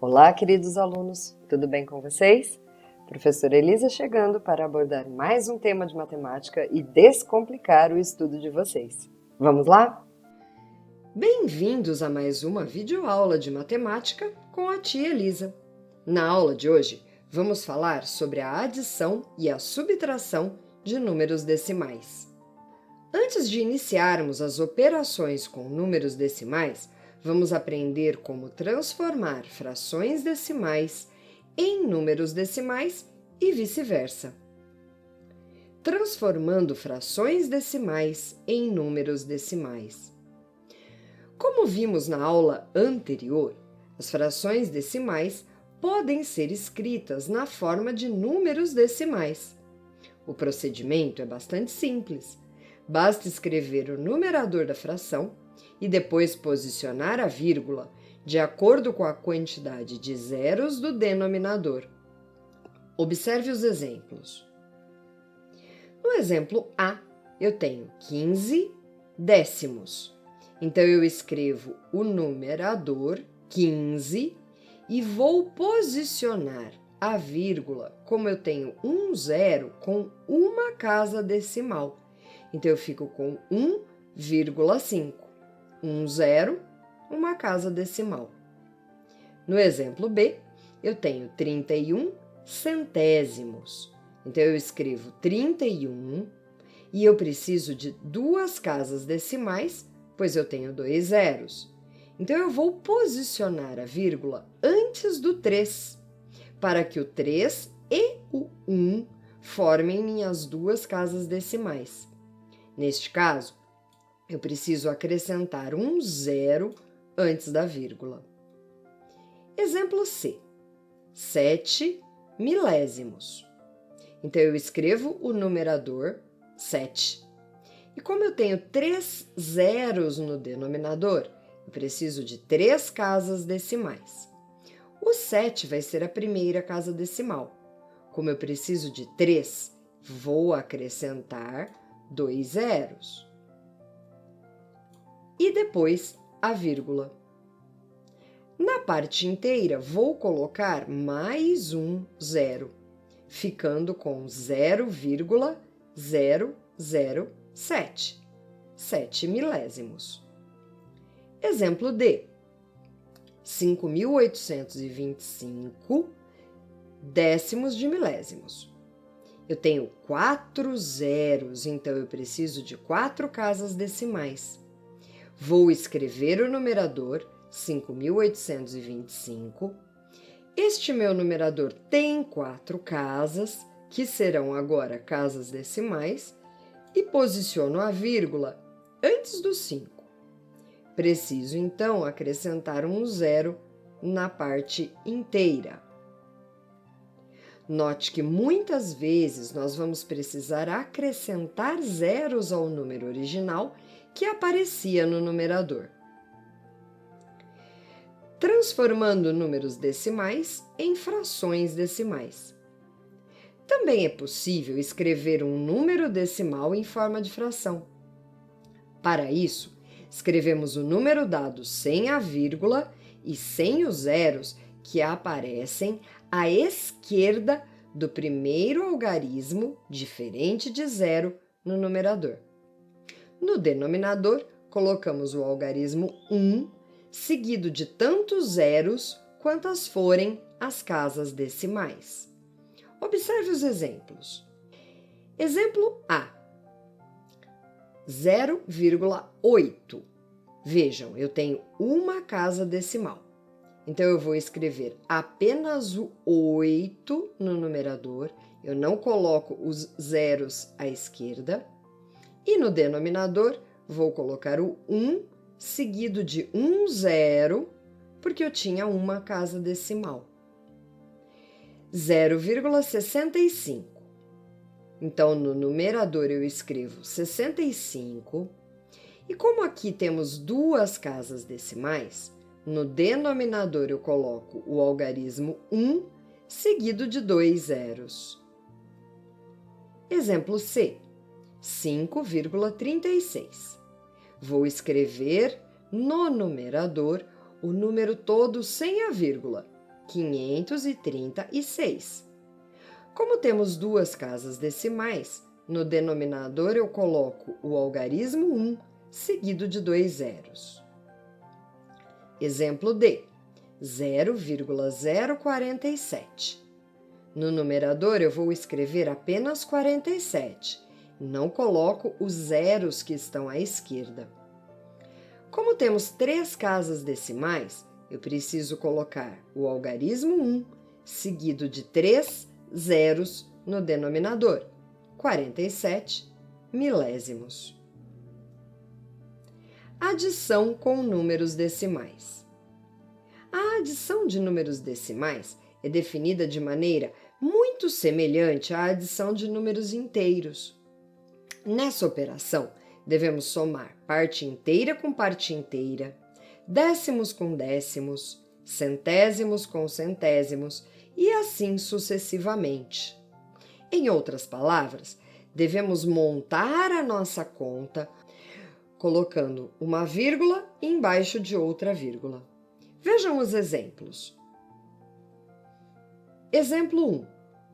Olá, queridos alunos, tudo bem com vocês? Professora Elisa chegando para abordar mais um tema de matemática e descomplicar o estudo de vocês. Vamos lá? Bem-vindos a mais uma videoaula de matemática com a tia Elisa. Na aula de hoje, vamos falar sobre a adição e a subtração de números decimais. Antes de iniciarmos as operações com números decimais, vamos aprender como transformar frações decimais em números decimais e vice-versa. Transformando frações decimais em números decimais. Como vimos na aula anterior, as frações decimais podem ser escritas na forma de números decimais. O procedimento é bastante simples. Basta escrever o numerador da fração e depois posicionar a vírgula de acordo com a quantidade de zeros do denominador. Observe os exemplos. No exemplo A, eu tenho 15 décimos. Então, eu escrevo o numerador 15 e vou posicionar a vírgula, como eu tenho um zero, com uma casa decimal. Então, eu fico com 1,5. 0, uma casa decimal. No exemplo B, eu tenho 31 centésimos. Então, eu escrevo 31 e eu preciso de duas casas decimais, pois eu tenho 2 zeros. Então, eu vou posicionar a vírgula antes do 3, para que o 3 e o 1 formem minhas duas casas decimais. Neste caso, eu preciso acrescentar um zero antes da vírgula. Exemplo C, 7 milésimos. Então, eu escrevo o numerador 7. E como eu tenho 3 zeros no denominador, eu preciso de 3 casas decimais. O 7 vai ser a primeira casa decimal. Como eu preciso de 3, vou acrescentar 2 zeros. E depois a vírgula. Na parte inteira, vou colocar mais um zero, ficando com 0,007, 7 milésimos. Exemplo D, 5.825 décimos de milésimos. Eu tenho 4 zeros, então eu preciso de 4 casas decimais. Vou escrever o numerador 5.825. Este meu numerador tem 4 casas, que serão agora casas decimais, e posiciono a vírgula antes do 5. Preciso, então, acrescentar um zero na parte inteira. Note que muitas vezes nós vamos precisar acrescentar zeros ao número original que aparecia no numerador. Transformando números decimais em frações decimais. Também é possível escrever um número decimal em forma de fração. Para isso, escrevemos o número dado sem a vírgula e sem os zeros que aparecem à esquerda do primeiro algarismo diferente de zero no numerador. No denominador, colocamos o algarismo 1, seguido de tantos zeros quantas forem as casas decimais. Observe os exemplos. Exemplo A, 0,8. Vejam, eu tenho uma casa decimal. Então, eu vou escrever apenas o 8 no numerador, eu não coloco os zeros à esquerda. E no denominador, vou colocar o 1 seguido de um zero, porque eu tinha uma casa decimal. 0,65. Então, no numerador, eu escrevo 65. E como aqui temos duas casas decimais, no denominador eu coloco o algarismo 1 seguido de 2 zeros. Exemplo C, 5,36. Vou escrever no numerador o número todo sem a vírgula 536. Como temos duas casas decimais, no denominador eu coloco o algarismo 1, seguido de 2 zeros. Exemplo D, 0,047. No numerador eu vou escrever apenas 47, não coloco os zeros que estão à esquerda. Como temos 3 casas decimais, eu preciso colocar o algarismo 1, seguido de 3 zeros no denominador, 47 milésimos. Adição com números decimais. A adição de números decimais é definida de maneira muito semelhante à adição de números inteiros. Nessa operação, devemos somar parte inteira com parte inteira, décimos com décimos, centésimos com centésimos e assim sucessivamente. Em outras palavras, devemos montar a nossa conta colocando uma vírgula embaixo de outra vírgula. Vejam os exemplos. Exemplo 1.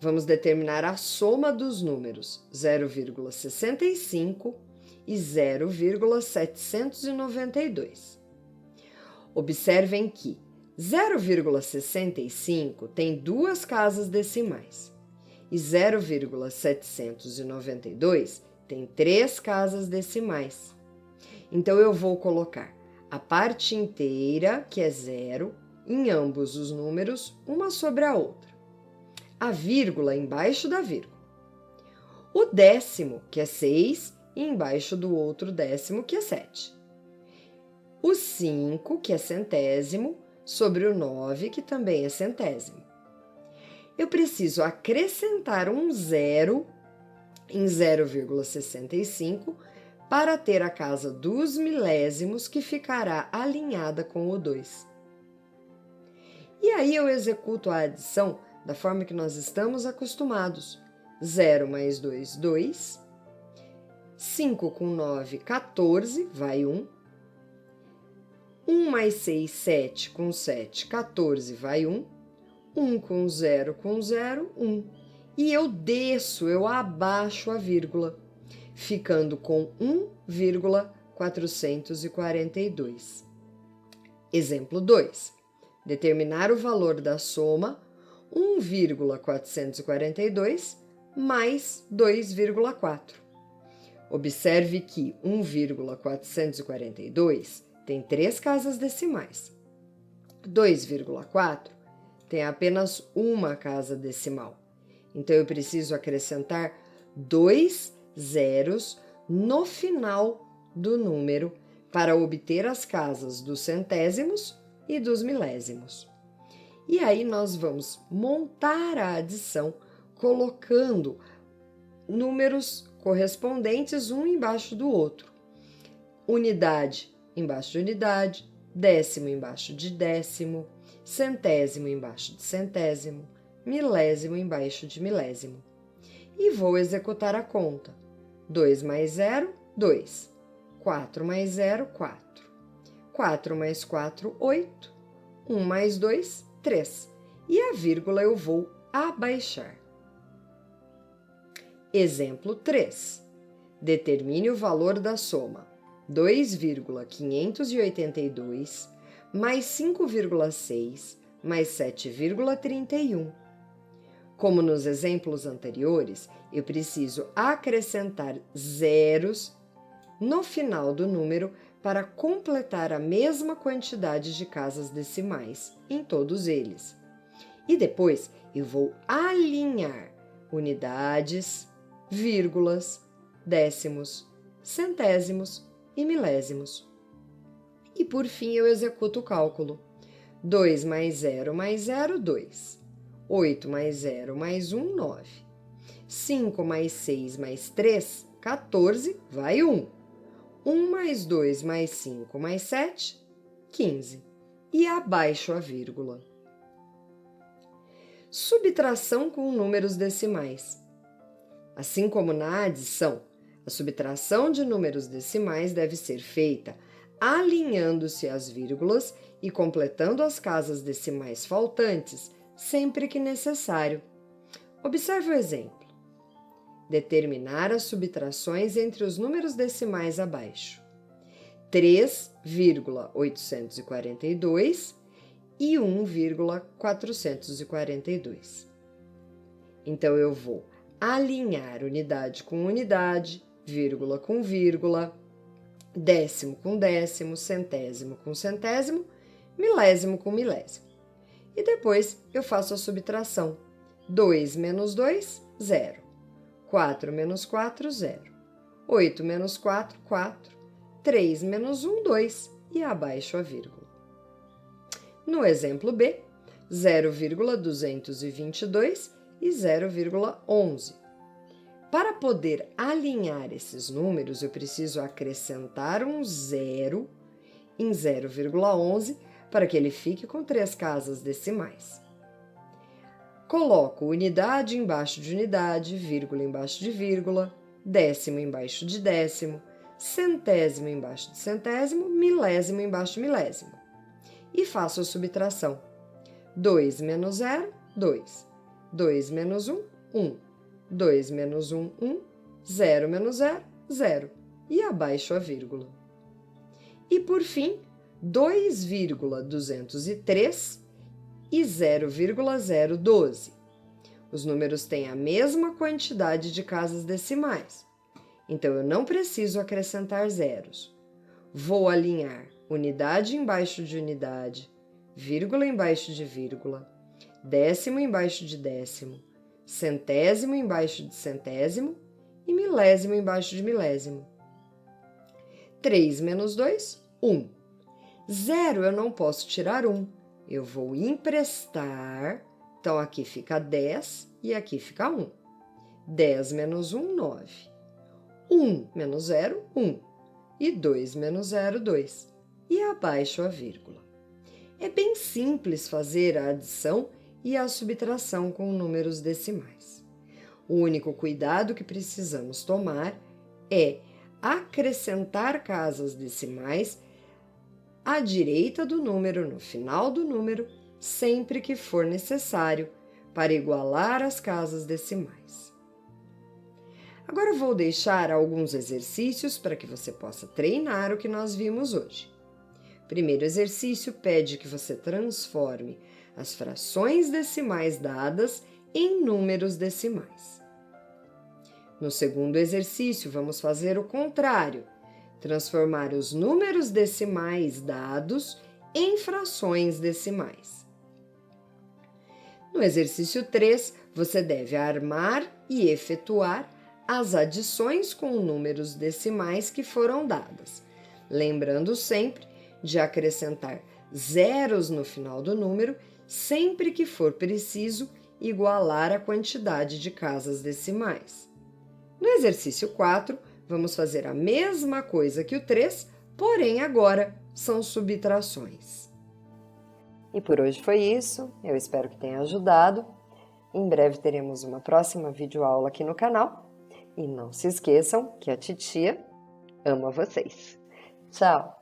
Vamos determinar a soma dos números 0,65 e 0,792. Observem que 0,65 tem duas casas decimais e 0,792 tem 3 casas decimais. Então, eu vou colocar a parte inteira, que é 0, em ambos os números, uma sobre a outra. A vírgula embaixo da vírgula. O décimo, que é 6, e embaixo do outro décimo, que é 7. O 5, que é centésimo, sobre o 9, que também é centésimo. Eu preciso acrescentar um zero em 0,65 para ter a casa dos milésimos, que ficará alinhada com o 2. E aí eu executo a adição da forma que nós estamos acostumados. 0 mais 2, 2. 5 com 9, 14, vai 1. 1 mais 6, 7, com 7, 14, vai 1. 1 com 0, 1. E eu desço, eu abaixo a vírgula, ficando com 1,442. Exemplo 2. Determinar o valor da soma 1,442 mais 2,4. Observe que 1,442 tem 3 casas decimais. 2,4 tem apenas uma casa decimal. Então, eu preciso acrescentar 2 zeros no final do número para obter as casas dos centésimos e dos milésimos. E aí, nós vamos montar a adição colocando números correspondentes um embaixo do outro. Unidade embaixo de unidade, décimo embaixo de décimo, centésimo embaixo de centésimo, milésimo embaixo de milésimo. E vou executar a conta. 2 mais 0, 2. 4 mais 0, 4. 4 mais 4, 8. 1 mais 2, 3. E a vírgula eu vou abaixar. Exemplo 3. Determine o valor da soma 2,582 mais 5,6 mais 7,31. Como nos exemplos anteriores, eu preciso acrescentar zeros no final do número para completar a mesma quantidade de casas decimais em todos eles. E depois eu vou alinhar unidades, vírgulas, décimos, centésimos e milésimos. E por fim eu executo o cálculo. 2 mais 0 mais 0, 2. 8 mais 0 mais 1, 9. 5 mais 6 mais 3, 14, vai 1. 1 mais 2 mais 5 mais 7, 15. E abaixo a vírgula. Subtração com números decimais. Assim como na adição, a subtração de números decimais deve ser feita alinhando-se as vírgulas e completando as casas decimais faltantes sempre que necessário. Observe o exemplo. Determinar as subtrações entre os números decimais abaixo. 3,842 e 1,442. Então, eu vou alinhar unidade com unidade, vírgula com vírgula, décimo com décimo, centésimo com centésimo, milésimo com milésimo. E depois eu faço a subtração. 2 menos 2, 0. 4 menos 4, 0. 8 menos 4, 4. 3 menos 1, 2. E abaixo a vírgula. No exemplo B, 0,222 e 0,11. Para poder alinhar esses números, eu preciso acrescentar um zero em 0,11 para que ele fique com 3 casas decimais. Coloco unidade embaixo de unidade, vírgula embaixo de vírgula, décimo embaixo de décimo, centésimo embaixo de centésimo, milésimo embaixo de milésimo. E faço a subtração. 2 menos 0, 2. 2 menos 1, 1. 2 menos 1, 1. 0 menos 0, 0. E abaixo a vírgula. E por fim, 2,203 e 0,012. Os números têm a mesma quantidade de casas decimais, então eu não preciso acrescentar zeros. Vou alinhar unidade embaixo de unidade, vírgula embaixo de vírgula, décimo embaixo de décimo, centésimo embaixo de centésimo e milésimo embaixo de milésimo. 3 menos 2, 1. 0 eu não posso tirar 1. Eu vou emprestar, então aqui fica 10 e aqui fica 1. 10 menos 1, 9. 1 menos 0, 1. E 2 menos 0, 2. E abaixo a vírgula. É bem simples fazer a adição e a subtração com números decimais. O único cuidado que precisamos tomar é acrescentar casas decimais à direita do número, no final do número, sempre que for necessário, para igualar as casas decimais. Agora eu vou deixar alguns exercícios para que você possa treinar o que nós vimos hoje. O primeiro exercício pede que você transforme as frações decimais dadas em números decimais. No segundo exercício, vamos fazer o contrário. Transformar os números decimais dados em frações decimais. No exercício 3, você deve armar e efetuar as adições com números decimais que foram dadas, lembrando sempre de acrescentar zeros no final do número sempre que for preciso igualar a quantidade de casas decimais. No exercício 4, vamos fazer a mesma coisa que o 3, porém agora são subtrações. E por hoje foi isso, eu espero que tenha ajudado. Em breve teremos uma próxima videoaula aqui no canal. E não se esqueçam que a titia ama vocês. Tchau!